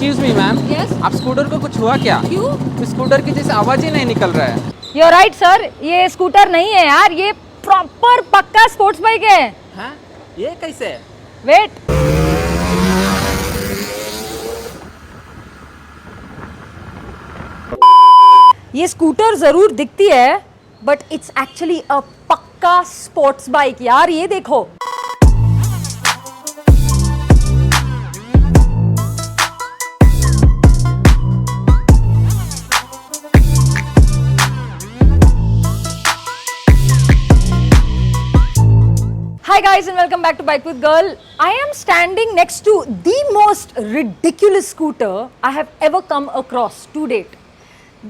Excuse me ma'am, Yes? आप scooter को कुछ हुआ क्या? क्यों? स्कूटर की जैसे आवाज ही नहीं निकल रहा है। You're right सर, ये स्कूटर नहीं है यार, ये प्रॉपर पक्का स्पोर्ट्स बाइक है। हाँ? ये कैसे? वेट, ये स्कूटर जरूर दिखती है बट इट्स एक्चुअली अ पक्का स्पोर्ट्स बाइक यार, ये देखो। Hi guys and welcome back to Bike with Girl. I am standing next to the most ridiculous scooter I have ever come across to date.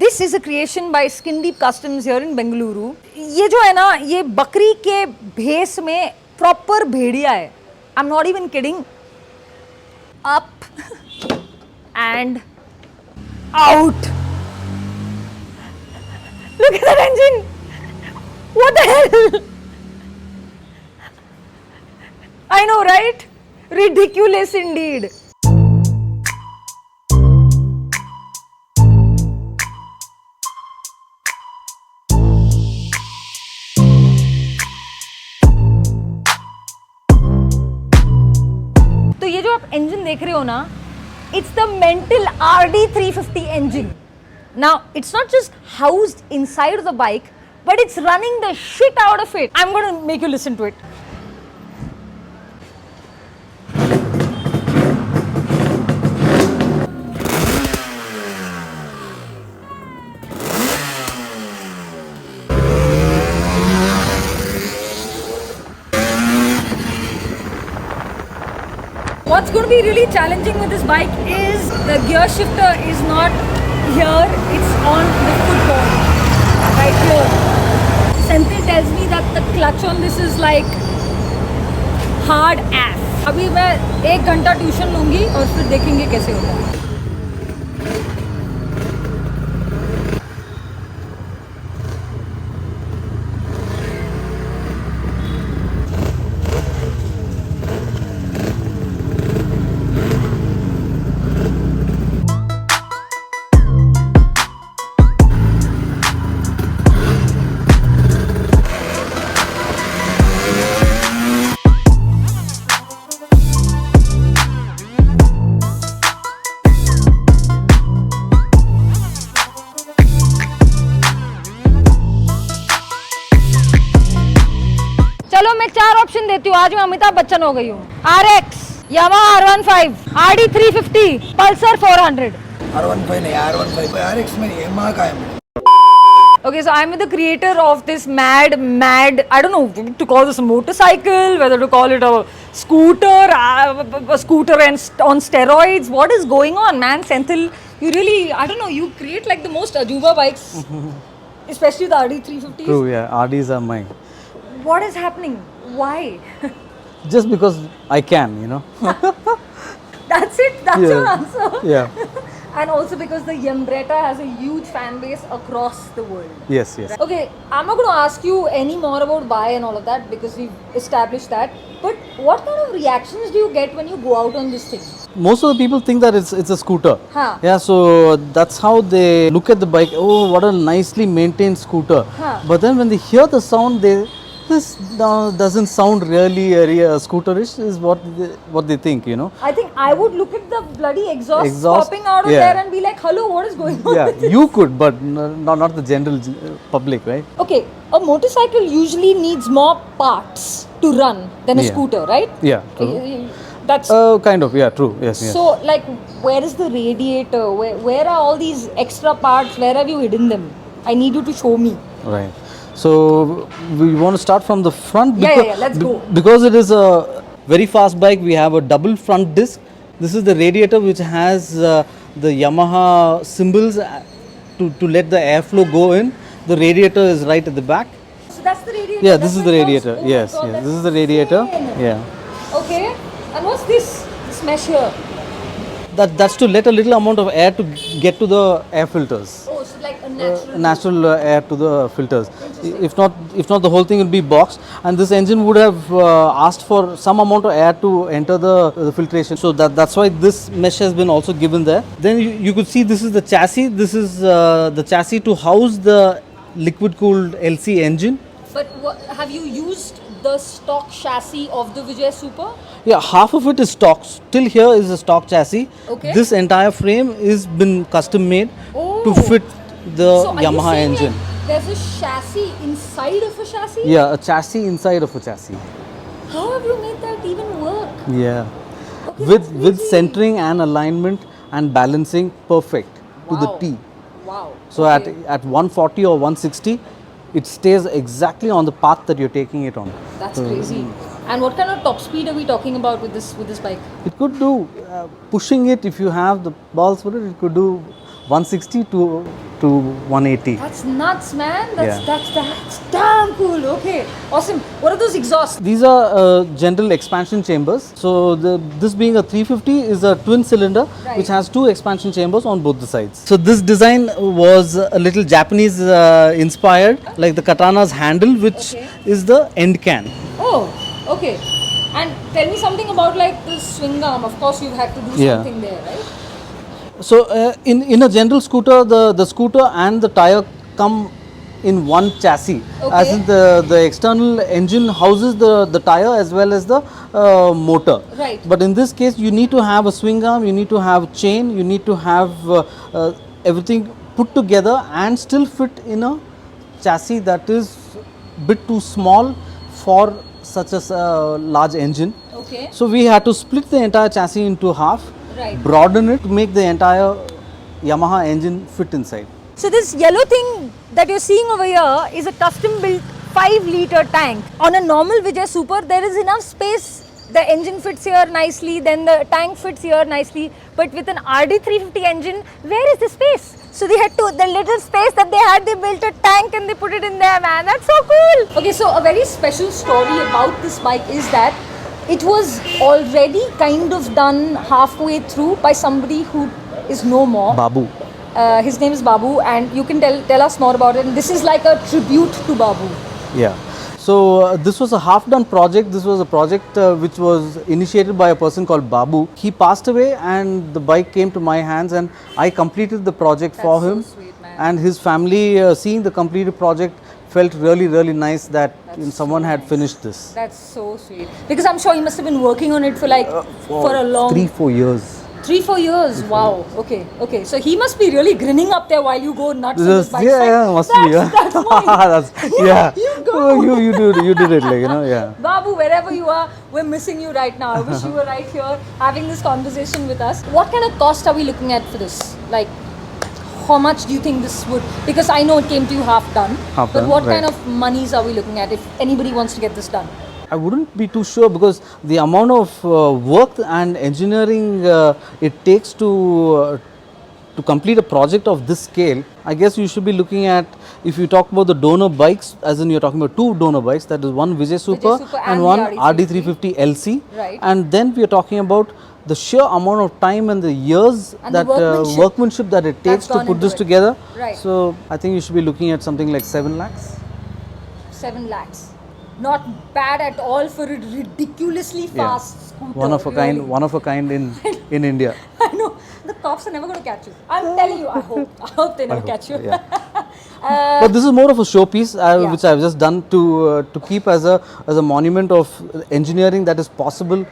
This is a creation by Skindeep Customs here in Bengaluru. ये जो है ना, ये बकरी के भेस में proper भेड़िया है. I'm not even kidding. Up and out. Look at that engine. What the hell? I know, right? Ridiculous indeed. तो ये जो आप engine देख रहे हो ना, it's the Mental RD350 engine. Now, it's not just housed inside of the bike, but it's running the shit out of it. I'm going to make you listen to it. What's going to be really challenging with this bike is the gear shifter is not here, it's on the footboard, right here. Senthil tells me that the clutch on this is like hard ass. अभी मैं 1 घंटा tuition लूँगी और फिर देखेंगे कैसे होता है. चलो मैं 4 ऑप्शन देती हूँ, आज मैं अमिताभ बच्चन हो गई हूँ. RX, Yamaha R15, RD350, Pulsar 400. R15 नहीं, R15 पे RX में नहीं, Yamaha का है. Okay, so I'm the creator of this mad, I don't know to call this a motorcycle, whether to call it a scooter and on steroids. What is going on, man? Senthil, you really, I don't know, you create like the most ajuba bikes, especially the RD350s. True, yeah. RDs are mine. What is happening? Why? Just because I can, you know. That's it? That's Yeah. your answer? Yeah. And also because the Yambretta has a huge fan base across the world. Yes, yes. Okay, I'm not going to ask you any more about buy and all of that because we've established that. But what kind of reactions do you get when you go out on this thing? Most of the people think that it's a scooter. Huh. Yeah, so that's how they look at the bike. Oh, what a nicely maintained scooter. Huh. But then when they hear the sound, this doesn't sound really a scooterish. Is what they think, you know. I think I would look at the bloody exhaust popping out of yeah. there and be like, hello, what is going on? Yeah, with this? you could, but not the general public, right? Okay, a motorcycle usually needs more parts to run than a Yeah. scooter, right? Yeah, true. That's Kind of, yeah, true. Yes, yes. so. Like, where is the radiator? Where are all these extra parts? Where have you hidden them? I need you to show me. Right. So we want to start from the front. Yeah, let's go. Because it is a very fast bike, we have a double front disc. This is the radiator which has the Yamaha symbols to let the airflow go in. The radiator is right at the back. So that's the radiator. Yeah, That's this is my the first- radiator. oh my Yes, God, yes. that's This is the radiator. insane. Yeah. Okay. And what's this? This mesh here. That's to let a little amount of air to get to the air filters. Oh, so like a natural. Natural air to the filters. if not the whole thing will be boxed, and this engine would have asked for some amount of air to enter the filtration. So that's why this mesh has been also given there. Then you could see this is the chassis. This is the chassis to house the liquid cooled LC engine. But have you used the stock chassis of the Vijay Super? Yeah, half of it is stock. Still here is a stock chassis. Okay. This entire frame is been custom made to Oh. fit the So are you Yamaha saying engine. like there's a chassis inside of a chassis? Yeah, a chassis inside of a chassis. How have you made that even work? Yeah. Okay, with that's crazy. centering and alignment and balancing perfect to the Wow. T. Wow. So Okay. at 140 or 160, it stays exactly on the path that you're taking it on. That's crazy. And what kind of top speed are we talking about with this bike? It could do pushing it if you have the balls for it. It could do 160 to 180. That's nuts, man. That's Yeah. that's damn cool. Okay, awesome. What are those exhausts? These are general expansion chambers. So this being a 350 is a twin cylinder Right. which has two expansion chambers on both the sides. So this design was a little Japanese inspired, like the katana's handle, which Okay. is the end can. Oh, okay. And tell me something about like the swing arm. Of course, you've had to do Yeah. something there, right? So in a general scooter, the scooter and the tire come in one chassis. As Okay. in the external engine houses the tire as well as the motor. Right. But in this case, you need to have a swing arm, you need to have chain, you need to have everything put together and still fit in a chassis that is bit too small for such a large engine. Okay. So we had to split the entire chassis into half, Right. broaden it to make the entire Yamaha engine fit inside. So this yellow thing that you're seeing over here is a custom built 5-liter tank. On a normal Vijay Super, there is enough space. The engine fits here nicely, then the tank fits here nicely. But with an RD350 engine, where is the space? So they had to, the little space that they had, they built a tank and they put it in there, man. That's so cool. Okay, so a very special story about this bike is that it was already kind of done halfway through by somebody who is no more. Babu. His name is Babu, and you can tell us more about it. And this is like a tribute to Babu. Yeah. So this was a half-done project. This was a project which was initiated by a person called Babu. He passed away, and the bike came to my hands, and I completed the project for so him. sweet, man. And his family, seeing the completed project, felt really nice that someone had finished this. That's so sweet. Because I'm sure he must have been working on it for like for a long 3-4 years. 3-4 years. Wow. Okay. So he must be really grinning up there while you go nuts on this bike. Yeah, must be. Yeah. That's mine. That's, You go. Oh, you did it, like, yeah. Babu, wherever you are, we're missing you right now. I wish you were right here having this conversation with us. What kind of cost are we looking at for this? Like, how much do you think this would? Because I know it came to you half done. Half but done, what right. kind of monies are we looking at if anybody wants to get this done? I wouldn't be too sure because the amount of work and engineering it takes to complete a project of this scale. I guess you should be looking at, if you talk about the donor bikes, as in you're talking about two donor bikes, that is one Vijay Super Super and and one the RD350 LC. Right. And then we are talking about the sheer amount of time and the years And the that workmanship that it That's takes to gone put into this it. together. Right. So I think you should be looking at something like 7 lakhs. 7 lakhs. Not bad at all for a ridiculously fast scooter. One of a really. kind in India. I know. The cops are never going to catch you. I'm telling you, I hope they never catch you. Yeah. But this is more of a showpiece, Yeah. which I've just done to keep as a monument of engineering that is possible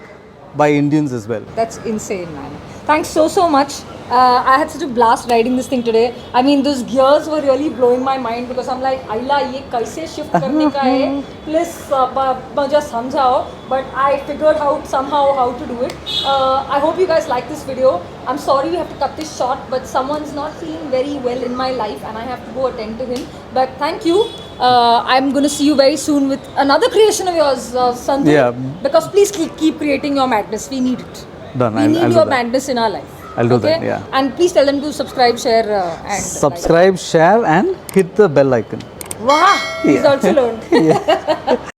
by Indians as well. That's insane, man. Thanks so much. I had such a blast riding this thing today. I mean, those gears were really blowing my mind because I'm like, Ayla, ye kaise shift karne ka hai? Please, mujhe samjhao. But I figured out somehow how to do it. I hope you guys like this video. I'm sorry we have to cut this short, but someone's not feeling very well in my life and I have to go attend to him. But thank you. I'm going to see you very soon with another creation of yours, Sandhu. Yeah. Because please keep creating your madness. We need it. Done. We I'll need do your that. madness in our life. I'll do that, yeah. And please tell them to subscribe, share, and Subscribe, share, and hit the bell icon. Like. Wow, he's also learned.